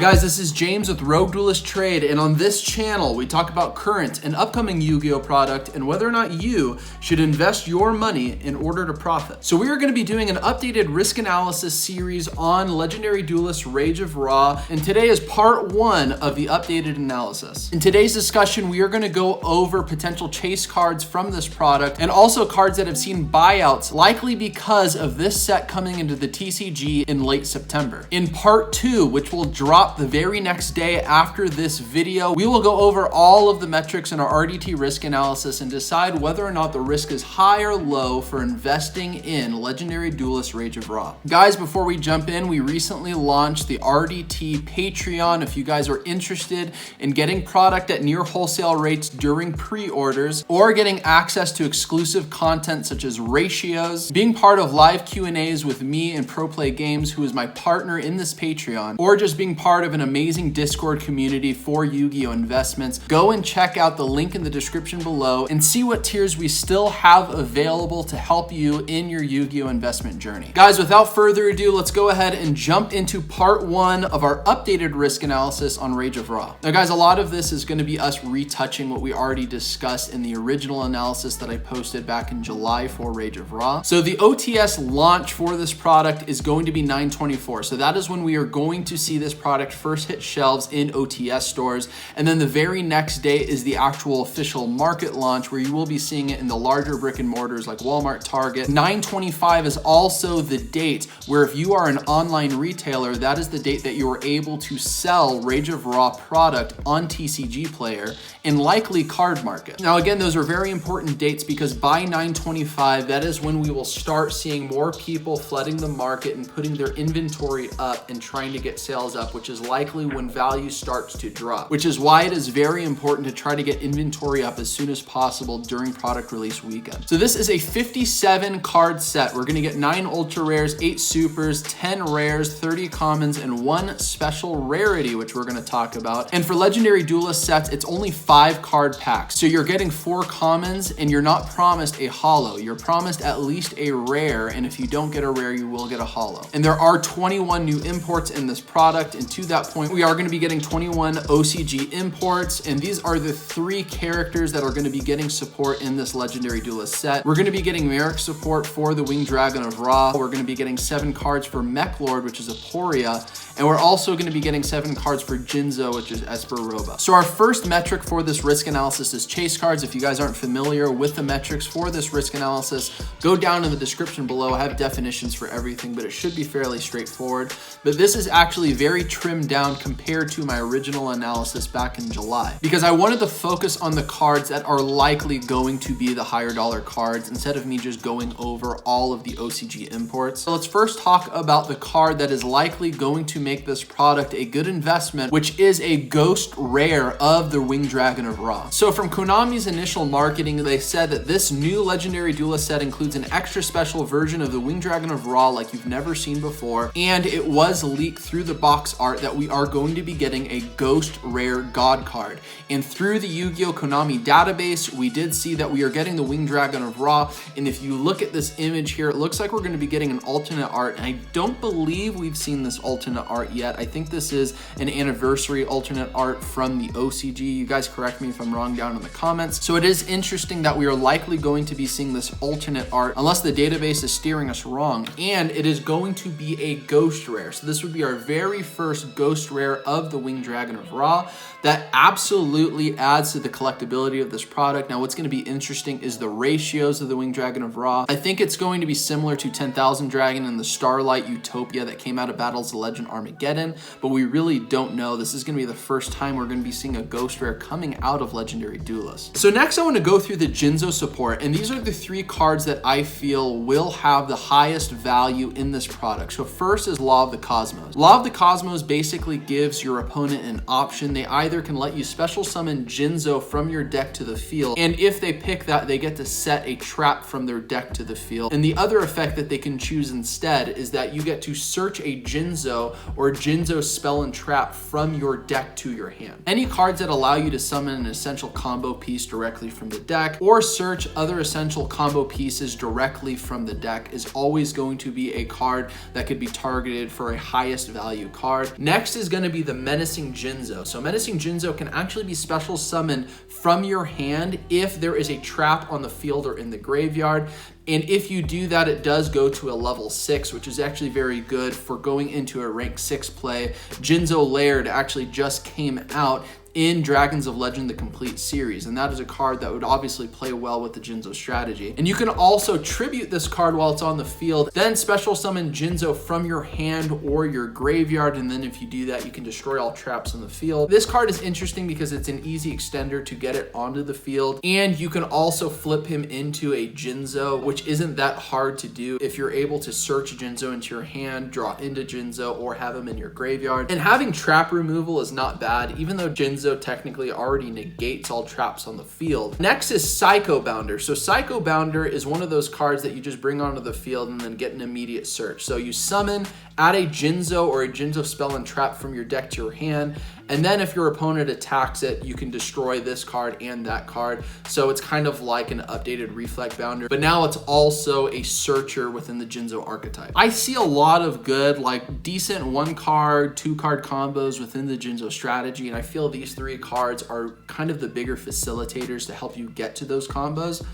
guys, this is James with RogueDuelist Trade, and on this channel we talk about current and upcoming Yu-Gi-Oh product and whether or not you should invest your money in order to profit. So we are going to be doing an updated risk analysis series on Legendary Duelists Rage of Ra, and today is part 1 of the updated analysis. In today's discussion, we are going to go over potential chase cards from this product and also cards that have seen buyouts, likely because of this set coming into the TCG in late September. In part 2, which will drop the very next day after this video, we will go over all of the metrics in our RDT risk analysis and decide whether or not the risk is high or low for investing in Legendary Duelists Rage of Ra. Guys, before we jump in, we recently launched the RDT Patreon. If you guys are interested in getting product at near wholesale rates during pre-orders or getting access to exclusive content such as ratios, being part of live Q&As with me and Pro Play Games, who is my partner in this Patreon, or just being part of an amazing Discord community for Yu-Gi-Oh investments, go and check out the link in the description below and see what tiers we still have available to help you in your Yu-Gi-Oh investment journey. Guys, without further ado, let's go ahead and jump into part 1 of our updated risk analysis on Rage of Ra. Now guys, a lot of this is going to be us retouching what we already discussed in the original analysis that I posted back in July for Rage of Ra. So the OTS launch for this product is going to be 9/24. So that is when we are going to see this product first hit shelves in OTS stores, and then the very next day is the actual official market launch, where you will be seeing it in the larger brick and mortars like Walmart, Target. 9/25 is also the date where, if you are an online retailer, that is the date that you are able to sell Rage of Ra product on TCG Player and likely Card Market. Now again, those are very important dates because by 9/25, that is when we will start seeing more people flooding the market and putting their inventory up and trying to get sales up, which is likely when value starts to drop, which is why it is very important to try to get inventory up as soon as possible during product release weekend. So this is a 57 card set. We're gonna get 9 ultra rares, 8 supers, 10 rares, 30 commons, and 1 special rarity, which we're gonna talk about. And for Legendary Duelist sets, it's only 5 card packs. So you're getting 4 commons and you're not promised a holo. You're promised at least a rare, and if you don't get a rare, you will get a holo. And there are 21 new imports in this product, and to that point, we are going to be getting 21 OCG imports, and these are the 3 characters that are going to be getting support in this Legendary Duelist set. We're going to be getting Mechalord Support for the Winged Dragon of Ra. We're going to be getting 7 cards for Mechalord, which is Aporia, and we're also going to be getting 7 cards for Jinzo, which is Esper Roba. So our first metric for this risk analysis is chase cards. If you guys aren't familiar with the metrics for this risk analysis, go down in the description below. I have definitions for everything, but it should be fairly straightforward. But this is actually very trimmed down compared to my original analysis back in July, because I wanted to focus on the cards that are likely going to be the higher dollar cards instead of me just going over all of the OCG imports. So let's first talk about the card that is likely going to make this product a good investment, which is a ghost rare of the Winged Dragon of Ra. So from Konami's initial marketing, they said that this new Legendary Duelist set includes an extra special version of the Winged Dragon of Ra like you've never seen before, and it was leaked through the box art that we are going to be getting a ghost rare god card. And through the Yu-Gi-Oh Konami database, we did see that we are getting the Winged Dragon of Ra, and if you look at this image here, it looks like we're going to be getting an alternate art, and I don't believe we've seen this alternate art yet. I think this is an anniversary alternate art from the OCG. You guys correct me if I'm wrong down in the comments. So it is interesting that we are likely going to be seeing this alternate art, unless the database is steering us wrong, and it is going to be a ghost rare. So this would be our very first ghost rare of the Winged Dragon of Ra. That absolutely adds to the collectability of this product. Now what's going to be interesting is the ratios of the Winged Dragon of Ra. I think it's going to be similar to 10,000 Dragon and the Starlight Utopia that came out of Battles of Legend Armageddon, but we really don't know. This is going to be the first time we're going to be seeing a ghost rare coming out of Legendary Duelist. So next I want to go through the Jinzo Support, and these are the 3 cards that I feel will have the highest value in this product. So first is Law of the Cosmos. Law of the Cosmos basically gives your opponent an option. They either can let you special summon Jinzo from your deck to the field, and if they pick that, they get to set a trap from their deck to the field. And the other effect that they can choose instead is that you get to search a Jinzo or Jinzo spell and trap from your deck to your hand. Any cards that allow you to summon an essential combo piece directly from the deck or search other essential combo pieces directly from the deck is always going to be a card that could be targeted for a highest value card. Next is going to be the Menacing Jinzo. So Menacing Jinzo can actually be special summoned from your hand if there is a trap on the field or in the graveyard. And if you do that, it does go to a level 6, which is actually very good for going into a rank 6 play. Jinzo Laird actually just came out in Dragons of Legend the Complete series, and that is a card that would obviously play well with the Jinzo strategy. And you can also tribute this card while it's on the field, then special summon Jinzo from your hand or your graveyard, and then if you do that, you can destroy all traps on the field. This card is interesting because it's an easy extender to get it onto the field, and you can also flip him into a Jinzo, which isn't that hard to do if you're able to search Jinzo into your hand, draw into Jinzo, or have him in your graveyard. And having trap removal is not bad, even though Jinzo technically already negates all traps on the field. Next is Psycho Bounder. So Psycho Bounder is one of those cards that you just bring onto the field and then get an immediate search. So you summon, add a Jinzo or a Jinzo spell and trap from your deck to your hand, and then if your opponent attacks it, you can destroy this card and that card. So it's kind of like an updated Reflect Bounder, but now it's also a searcher within the Jinzo archetype. I see a lot of good, like decent 1-card, 2-card combos within the Jinzo strategy, and I feel these 3 cards are kind of the bigger facilitators to help you get to those combos.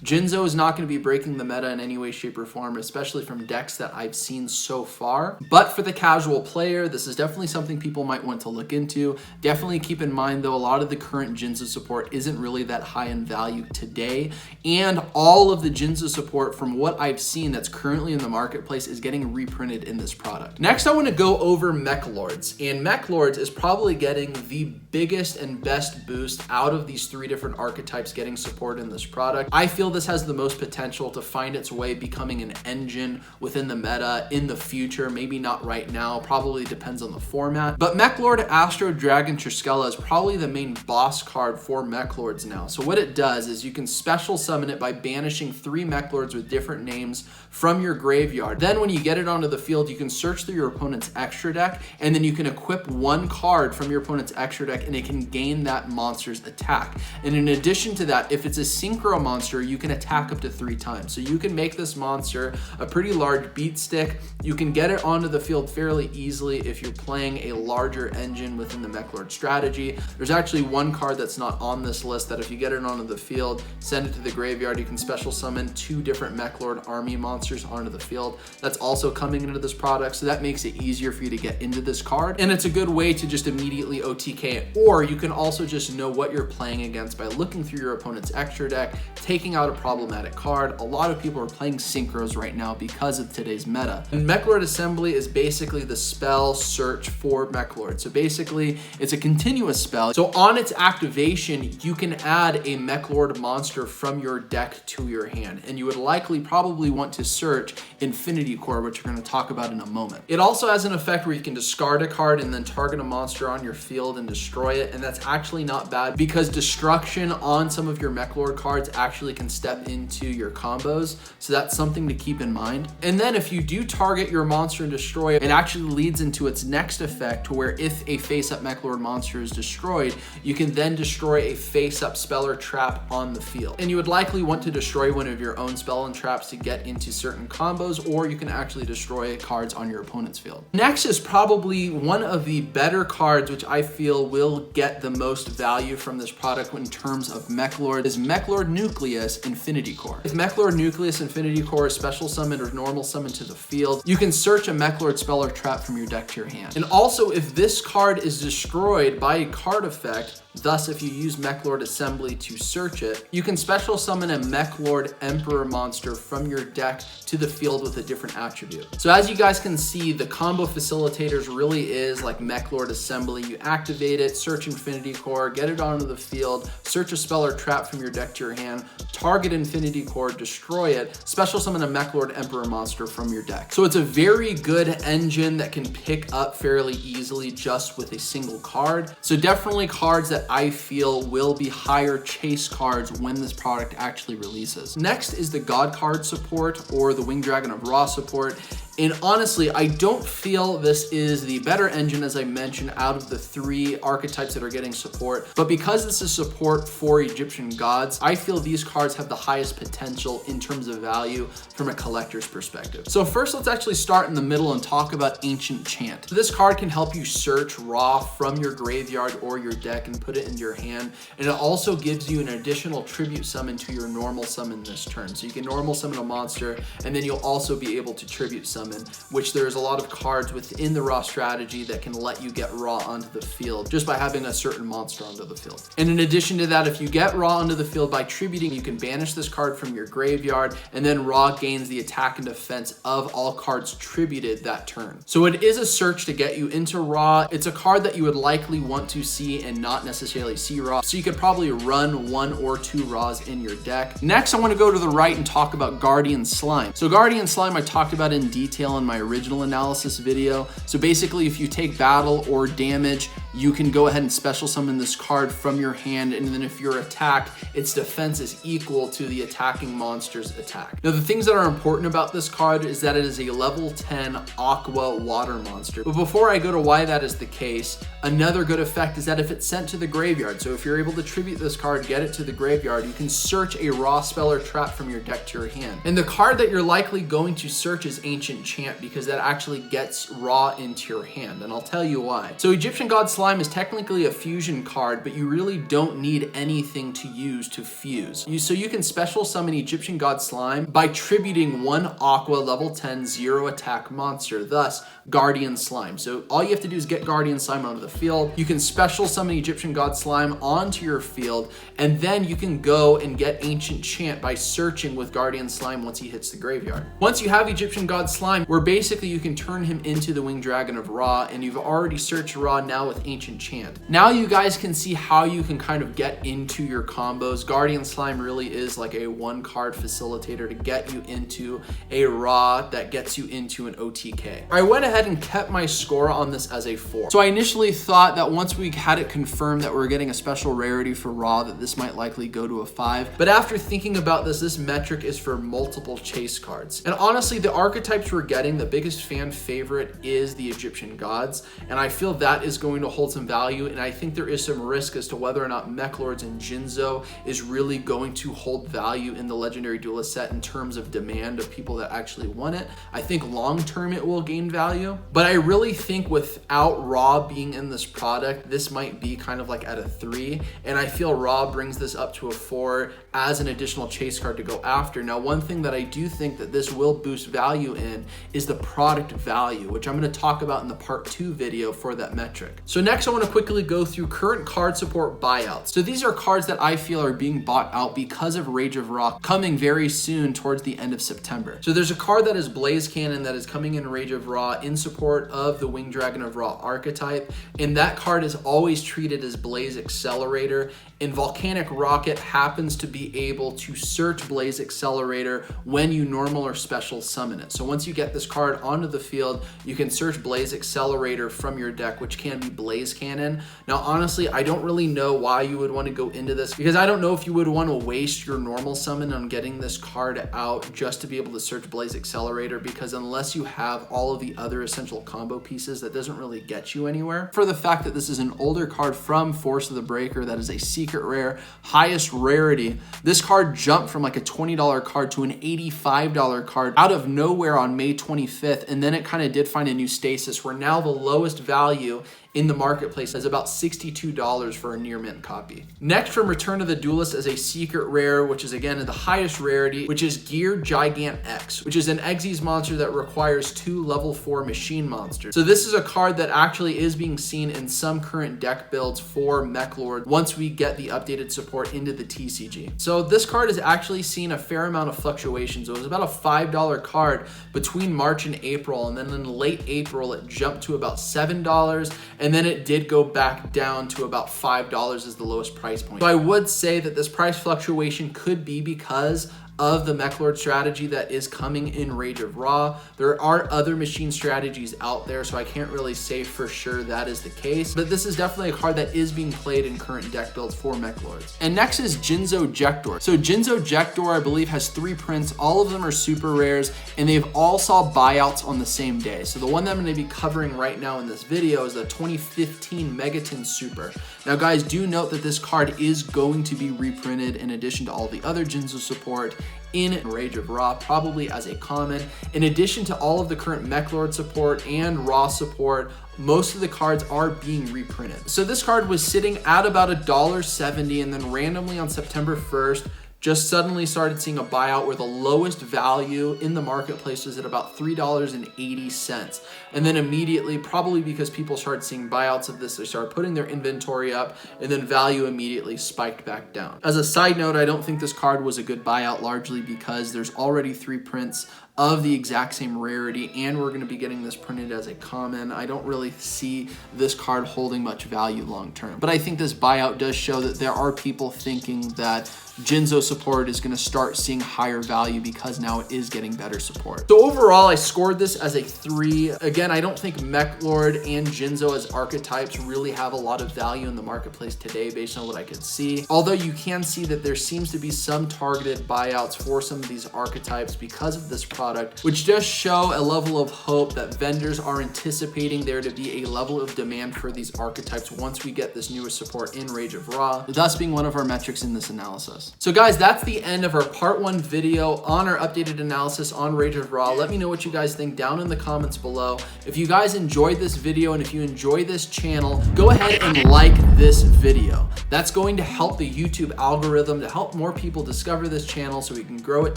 Jinzo is not going to be breaking the meta in any way, shape, or form, especially from decks that I've seen so far. But for the casual player, this is definitely something people might want to look into. Definitely keep in mind, though, a lot of the current Jinzo support isn't really that high in value today. And all of the Jinzo support, from what I've seen that's currently in the marketplace, is getting reprinted in this product. Next, I want to go over Mechalords. And Mechalords is probably getting the biggest and best boost out of these 3 different archetypes getting support in this product. I feel this has the most potential to find its way becoming an engine within the meta in the future. Maybe not right now, probably depends on the format. But Mechalord Astro Dragon Triskela is probably the main boss card for Mechalords now. So what it does is you can special summon it by banishing 3 Mechalords with different names from your graveyard. Then when you get it onto the field, you can search through your opponent's extra deck, and then you can equip 1 card from your opponent's extra deck, and it can gain that monster's attack. And in addition to that, if it's a synchro monster, you can attack up to 3 times. So you can make this monster a pretty large beat stick. You can get it onto the field fairly easily if you're playing a larger engine within the Mechalord strategy. There's actually 1 card that's not on this list that if you get it onto the field, send it to the graveyard, you can special summon 2 different Mechalord army monsters onto the field. That's also coming into this product, so that makes it easier for you to get into this card. And it's a good way to just immediately OTK it, or you can also just know what you're playing against by looking through your opponent's extra deck, taking out a problematic card. A lot of people are playing synchros right now because of today's meta. And Mechalord Assembly is basically the spell search for Mechalord. So basically, it's a continuous spell. So on its activation, you can add a Mechalord monster from your deck to your hand, and you would likely probably want to search Infinity Core, which we're going to talk about in a moment. It also has an effect where you can discard a card and then target a monster on your field and destroy it, and that's actually not bad because destruction on some of your Mechalord cards actually can step into your combos, so that's something to keep in mind. And then if you do target your monster and destroy it, it actually leads into its next effect, to where if a face-up Mechalord monster is destroyed, you can then destroy a face-up spell or trap on the field. And you would likely want to destroy one of your own spell and traps to get into certain combos, or you can actually destroy cards on your opponent's field. Next is probably one of the better cards, which I feel will get the most value from this product in terms of Mechalord, is Mechalord Nucleus Infinity Core. If Mechalord Nucleus Infinity Core is special summoned or normal summoned to the field, you can search a Mechalord spell or trap from your deck to your hand. And also, if this card is destroyed by a card effect, thus if you use Mechalord Assembly to search it, you can special summon a Mechalord Emperor monster from your deck to the field with a different attribute. So as you guys can see, the combo facilitators really is like Mechalord Assembly. You activate it, search Infinity Core, get it onto the field, search a spell or trap from your deck to your hand, target Infinity Core, destroy it, special summon a Mechalord Emperor monster from your deck. So it's a very good engine that can pick up fairly easily just with a single card. So definitely cards that I feel will be higher chase cards when this product actually releases. Next is the God Card Support, or the Winged Dragon of Ra support. And honestly, I don't feel this is the better engine, as I mentioned, out of the 3 archetypes that are getting support. But because this is support for Egyptian gods, I feel these cards have the highest potential in terms of value from a collector's perspective. So first, let's actually start in the middle and talk about Ancient Chant. So this card can help you search Ra from your graveyard or your deck and put it into your hand. And it also gives you an additional tribute summon to your normal summon this turn. So you can normal summon a monster, and then you'll also be able to tribute summon, which there's a lot of cards within the Ra strategy that can let you get Ra onto the field just by having a certain monster onto the field. And in addition to that, if you get Ra onto the field by tributing, you can banish this card from your graveyard, and then Ra gains the attack and defense of all cards tributed that turn. So it is a search to get you into Ra. It's a card that you would likely want to see and not necessarily see Ra. So you could probably run 1 or 2 Ras in your deck. Next, I want to go to the right and talk about Guardian Slime. So Guardian Slime I talked about in detail in my original analysis video. So basically, if you take battle or damage, you can go ahead and special summon this card from your hand, and then if your attack, its defense is equal to the attacking monster's attack. Now, the things that are important about this card is that it is a level 10 Aqua water monster. But before I go to why that is the case, another good effect is that if it's sent to the graveyard, so if you're able to tribute this card, get it to the graveyard, you can search a Ra spell or trap from your deck to your hand. And the card that you're likely going to search is Ancient Chant, because that actually gets Ra into your hand, and I'll tell you why. So Egyptian God Slime is technically a fusion card, but you really don't need anything to use to fuse. So you can special summon Egyptian God Slime by tributing 1 Aqua level 10 0 attack monster, thus Guardian Slime. So all you have to do is get Guardian Slime onto the field. You can special summon Egyptian God Slime onto your field, and then you can go and get Ancient Chant by searching with Guardian Slime once he hits the graveyard. Once you have Egyptian God Slime, where basically you can turn him into the Winged Dragon of Ra, and you've already searched Ra now with Ancient Chant. Now you guys can see how you can kind of get into your combos. Guardian Slime really is like a 1-card facilitator to get you into a Ra that gets you into an OTK. I went ahead and kept my score on this as a 4. So I initially thought that once we had it confirmed that we're getting a special rarity for Ra, that this might likely go to a 5. But after thinking about this metric is for multiple chase cards. And honestly, the archetypes we're getting, the biggest fan favorite is the Egyptian gods. And I feel that is going to hold some value. And I think there is some risk as to whether or not Mechalords and Jinzo is really going to hold value in the Legendary Duelist set in terms of demand of people that actually want it. I think long term it will gain value, but I really think without Ra being in this product, this might be kind of like at a 3, and I feel Ra brings this up to a 4 as an additional chase card to go after. Now, one thing that I do think that this will boost value in is the product value, which I'm going to talk about in the part 2 video for that metric. So next, I want to quickly go through current card support buyouts. So these are cards that I feel are being bought out because of Rage of Ra coming very soon towards the end of September. So there's a card that is Blaze Cannon that is coming in Rage of Ra in support of the Winged Dragon of Ra archetype, and that card is always treated as Blaze Accelerator, and Volcanic Rocket happens to be able to search Blaze Accelerator when you normal or special summon it. So once you get this card onto the field, you can search Blaze Accelerator from your deck, which can be Blaze Cannon. Now, honestly, I don't really know why you would want to go into this, because I don't know if you would want to waste your normal summon on getting this card out just to be able to search Blaze Accelerator, because unless you have all of the other essential combo pieces, that doesn't really get you anywhere. For the fact that this is an older card from Force of the Breaker that is a secret rare, highest rarity, this card jumped from like a $20 card to an $85 card out of nowhere on May 25th, and then it kind of did find a new stasis where now the lowest value in the marketplace is about $62 for a near mint copy. Next, from Return of the Duelist is a secret rare, which is again the highest rarity, which is Gear Gigant X, which is an Xyz monster that requires 2 level 4 machine monsters. So this is a card that actually is being seen in some current deck builds for Mechalord once we get the updated support into the TCG. So this card has actually seen a fair amount of fluctuations. It was about a $5 card between March and April, and then in late April it jumped to about $7, and then it did go back down to about $5 as the lowest price point. So I would say that this price fluctuation could be because of the Mechalord strategy that is coming in Rage of Ra. There are other machine strategies out there, so I can't really say for sure that is the case, but this is definitely a card that is being played in current deck builds for Mechalords. And next is Jinzo Jector. So Jinzo Jector, I believe, has 3 prints. All of them are super rares, and they've all saw buyouts on the same day. So the one that I'm going to be covering right now in this video is the 2015 Megaton Super. Now guys, do note that this card is going to be reprinted in addition to all the other Jinzo support in Rage of Ra, probably as a common. In addition to all of the current Mechalord support and Ra support, most of the cards are being reprinted. So this card was sitting at about $1.70, and then randomly on September 1st, just suddenly started seeing a buyout where the lowest value in the marketplace was at about $3.80. And then immediately, probably because people started seeing buyouts of this, they started putting their inventory up, and then value immediately spiked back down. As a side note, I don't think this card was a good buyout, largely because there's already 3 prints of the exact same rarity, and we're going to be getting this printed as a common. I don't really see this card holding much value long term, but I think this buyout does show that there are people thinking that Jinzo support is going to start seeing higher value because now it is getting better support. So overall, I scored this as a 3. Again, I don't think Mechalord and Jinzo as archetypes really have a lot of value in the marketplace today based on what I could see. Although you can see that there seems to be some targeted buyouts for some of these archetypes because of this product, which does show a level of hope that vendors are anticipating there to be a level of demand for these archetypes once we get this newest support in Rage of Ra, thus being one of our metrics in this analysis. So guys, that's the end of our part 1 video on our updated analysis on Rage of Ra. Let me know what you guys think down in the comments below. If you guys enjoyed this video and if you enjoy this channel, go ahead and like this video. That's going to help the YouTube algorithm, to help more people discover this channel so we can grow it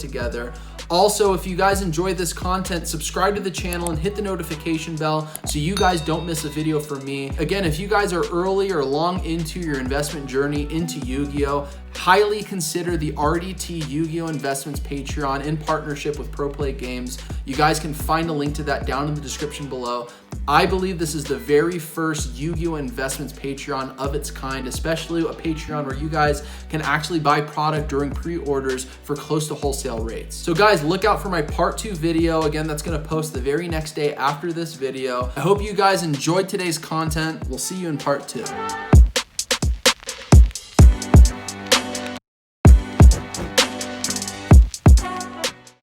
together. Also, if you guys enjoyed this content, subscribe to the channel and hit the notification bell so you guys don't miss a video from me. Again, if you guys are early or long into your investment journey into Yu-Gi-Oh!, highly consider the RDT Yu-Gi-Oh! Investments Patreon in partnership with ProPlay Games. You guys can find a link to that down in the description below. I believe this is the very first Yu-Gi-Oh! Investments Patreon of its kind, especially a Patreon where you guys can actually buy product during pre-orders for close to wholesale rates. So guys, look out for my part 2 video. Again, that's gonna post the very next day after this video. I hope you guys enjoyed today's content. We'll see you in part 2.